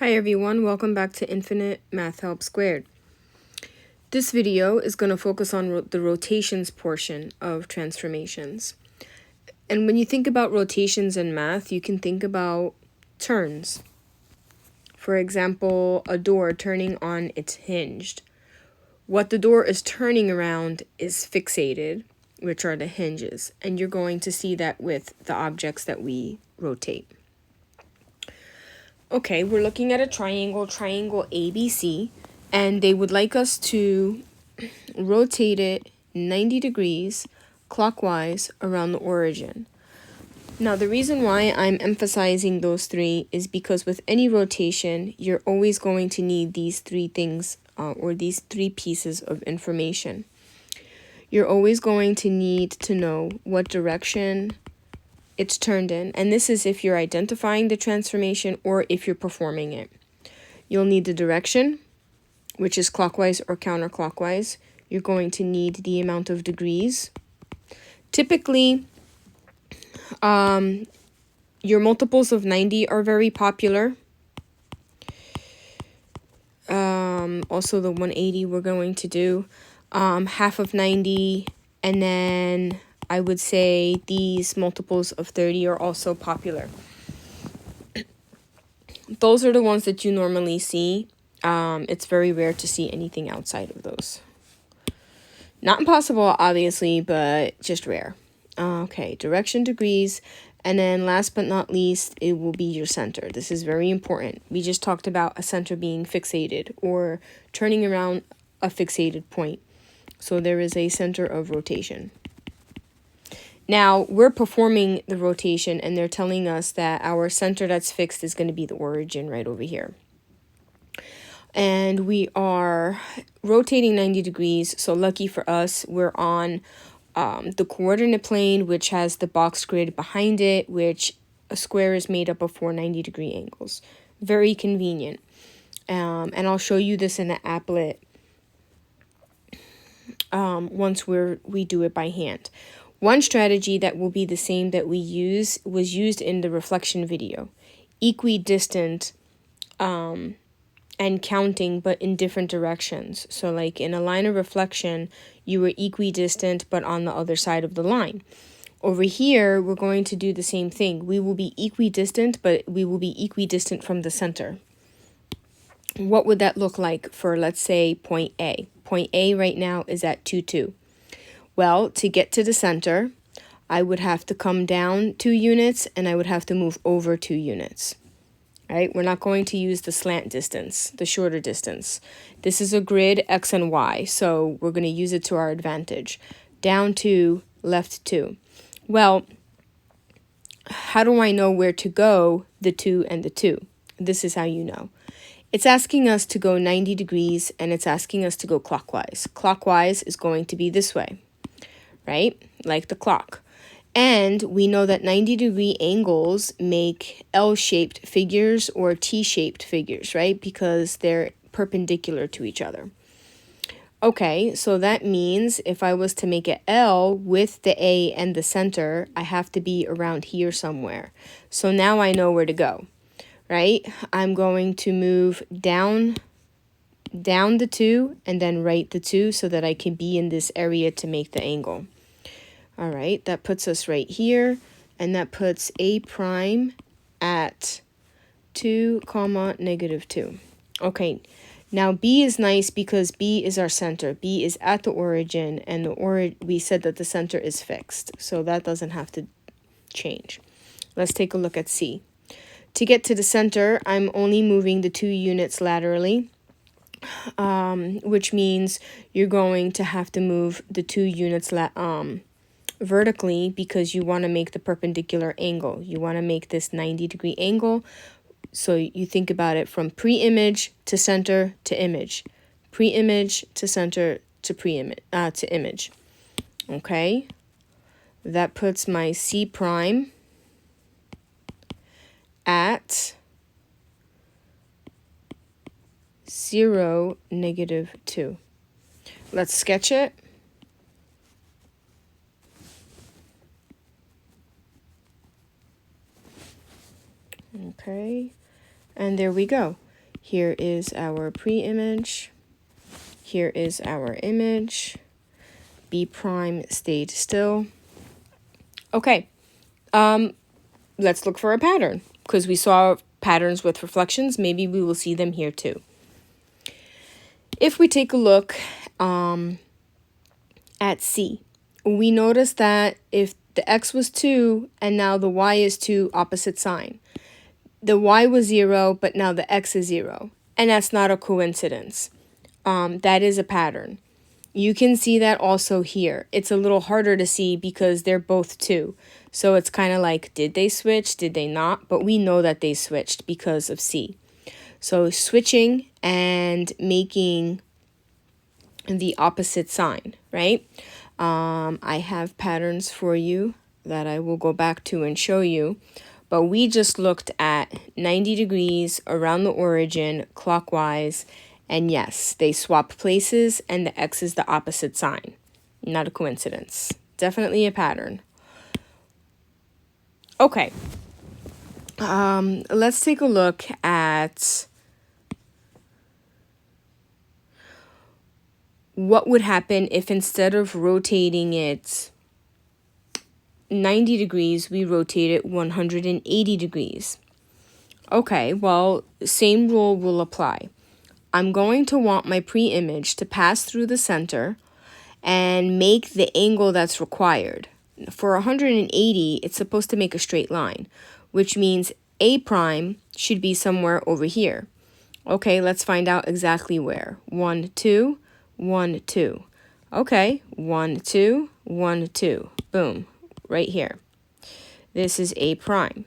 Hi everyone, welcome back to Infinite Math Help Squared. This video is going to focus on the rotations portion of transformations. And when you think about rotations in math, you can think about turns. For example, a door turning on its hinged. What the door is turning around is fixated, which are the hinges. And you're going to see that with the objects that we rotate. Okay, we're looking at a triangle ABC, and they would like us to rotate it 90 degrees clockwise around the origin. Now, the reason why I'm emphasizing those three is because with any rotation, you're always going to need these three things or these three pieces of information. You're always going to need to know what direction it's turned in, and this is if you're identifying the transformation or if you're performing it. You'll need the direction, which is clockwise or counterclockwise. You're going to need the amount of degrees. Typically, your multiples of 90 are very popular. Also the 180 we're going to do. Half of 90, and then I would say these multiples of 30 are also popular. Those are the ones that you normally see. It's very rare to see anything outside of those. Not impossible, obviously, but just rare. Okay, direction, degrees, and then last but not least, it will be your center. This is very important. We just talked about a center being fixated or turning around a fixated point. So there is a center of rotation. Now, we're performing the rotation, and they're telling us that our center that's fixed is going to be the origin right over here. And we are rotating 90 degrees, so lucky for us, we're on the coordinate plane, which has the box grid behind it, which a square is made up of 4 90-degree angles. Very convenient. And I'll show you this in the applet once we do it by hand. One strategy that will be the same that was used in the reflection video. Equidistant and counting, but in different directions. So like in a line of reflection, you were equidistant, but on the other side of the line. Over here, we're going to do the same thing. We will be equidistant, but we will be equidistant from the center. What would that look like for, let's say, point A? Point A right now is at 2, 2. Well, to get to the center, I would have to come down 2 units, and I would have to move over 2 units. Right? We're not going to use the slant distance, the shorter distance. This is a grid X and Y, so we're going to use it to our advantage. Down 2, left 2. Well, how do I know where to go, the 2 and the 2? This is how you know. It's asking us to go 90 degrees, and it's asking us to go clockwise. Clockwise is going to be this way, right? Like the clock. And we know that 90-degree angles make L-shaped figures or T-shaped figures, right? Because they're perpendicular to each other. Okay, so that means if I was to make an L with the A and the center, I have to be around here somewhere. So now I know where to go, right? I'm going to move down the 2 and then right the 2 so that I can be in this area to make the angle. All right, that puts us right here, and that puts A prime at 2, negative 2. Okay, now B is nice because B is our center. B is at the origin, and we said that the center is fixed, so that doesn't have to change. Let's take a look at C. To get to the center, I'm only moving the 2 units laterally, which means you're going to have to move the 2 units vertically because you want to make the perpendicular angle. You want to make this 90-degree angle. So you think about it from pre-image to center to image. Pre-image to center to to image. Okay? That puts my C prime at 0, negative 2. Let's sketch it. Okay, and there we go. Here is our pre-image. Here is our image. B prime stayed still. Okay, let's look for a pattern because we saw patterns with reflections. Maybe we will see them here too. If we take a look at C, we notice that if the X was 2 and now the Y is 2, opposite sign. The Y was 0, but now the X is 0. And that's not a coincidence. That is a pattern. You can see that also here. It's a little harder to see because they're both 2. So it's kind of like, did they switch? Did they not? But we know that they switched because of C. So switching and making the opposite sign, right? I have patterns for you that I will go back to and show you. But we just looked at 90 degrees around the origin clockwise. And yes, they swap places and the X is the opposite sign. Not a coincidence. Definitely a pattern. Okay. Let's take a look at what would happen if instead of rotating it 90 degrees, we rotate it 180 degrees. Okay, well, same rule will apply. I'm going to want my pre-image to pass through the center and make the angle that's required. For 180, it's supposed to make a straight line, which means A prime should be somewhere over here. Okay, let's find out exactly where. 1, 2, 1, 2. Okay, 1, 2, 1, 2. Boom, right here. This is A prime.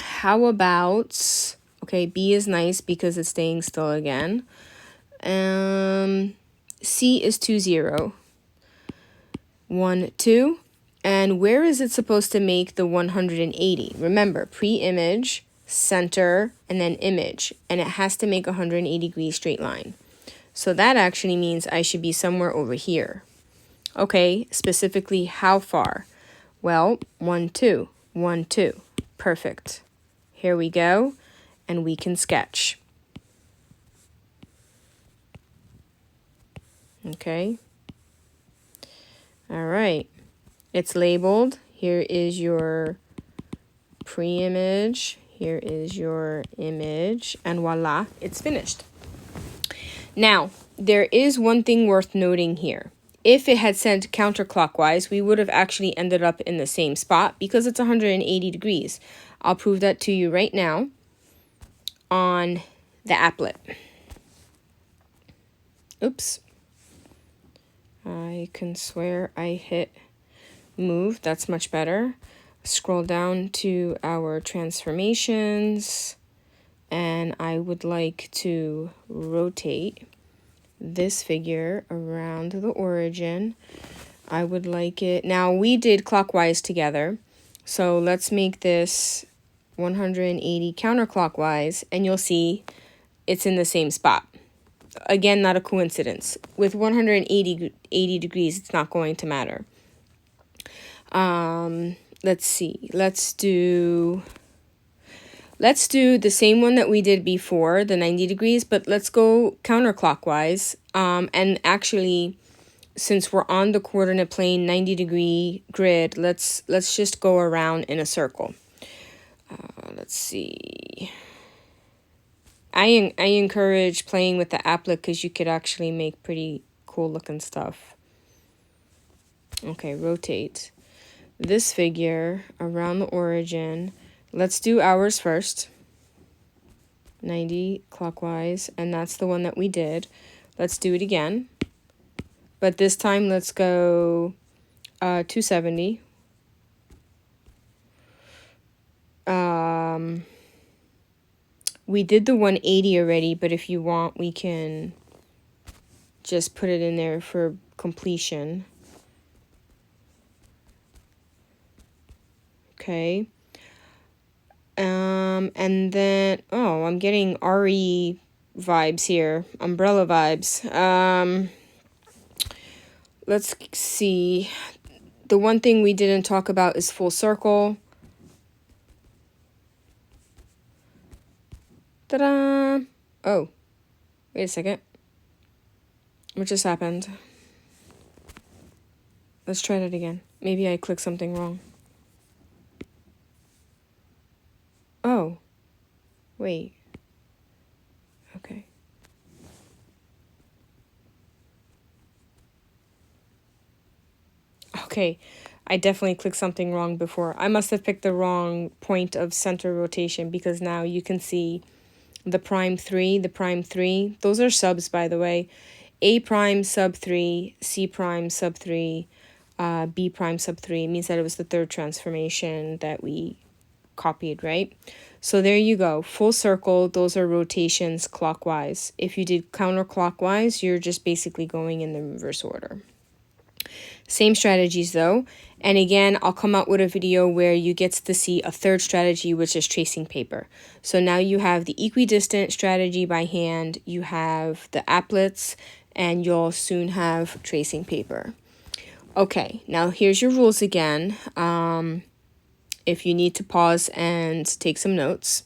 How about, okay, B is nice because it's staying still again. C is 2, 0. 1, 2. And where is it supposed to make the 180? Remember, pre-image, center, and then image. And it has to make a 180 degree straight line. So that actually means I should be somewhere over here. Okay, specifically how far? Well, 1, 2, 1, 2. Perfect. Here we go, and we can sketch. Okay. All right. It's labeled. Here is your pre-image. Here is your image. And voila, it's finished. Now, there is one thing worth noting here. If it had sent counterclockwise, we would have actually ended up in the same spot because it's 180 degrees. I'll prove that to you right now on the applet. Oops. I can swear I hit move. That's much better. Scroll down to our transformations, and I would like to rotate this figure around the origin. I would like it. Now, we did clockwise together, so let's make this 180 counterclockwise, and you'll see it's in the same spot. Again, not a coincidence. With 180 degrees, it's not going to matter. Let's see. Let's do the same one that we did before, the 90 degrees, but let's go counterclockwise. And actually, since we're on the coordinate plane 90 degree grid, let's just go around in a circle. Let's see. I encourage playing with the applet because you could actually make pretty cool looking stuff. Okay, rotate this figure around the origin. Let's do ours first. 90 clockwise, and that's the one that we did. Let's do it again. But this time, let's go 270. We did the 180 already, but if you want, we can just put it in there for completion. Okay. And then, oh, I'm getting RE vibes here, umbrella vibes. Let's see. The one thing we didn't talk about is full circle. Ta-da! Oh, wait a second. What just happened? Let's try that again. Maybe I clicked something wrong. Oh, wait. Okay. Okay, I definitely clicked something wrong before. I must have picked the wrong point of center rotation, because now you can see the prime 3, the prime 3. Those are subs, by the way. A prime sub 3, C prime sub 3, B prime sub 3 means that it was the third transformation that we copied, right? So there you go. Full circle, those are rotations clockwise. If you did counterclockwise, you're just basically going in the reverse order. Same strategies though. And again, I'll come out with a video where you get to see a third strategy, which is tracing paper. So now you have the equidistant strategy by hand, you have the applets, and you'll soon have tracing paper. Okay, now here's your rules again. If you need to pause and take some notes.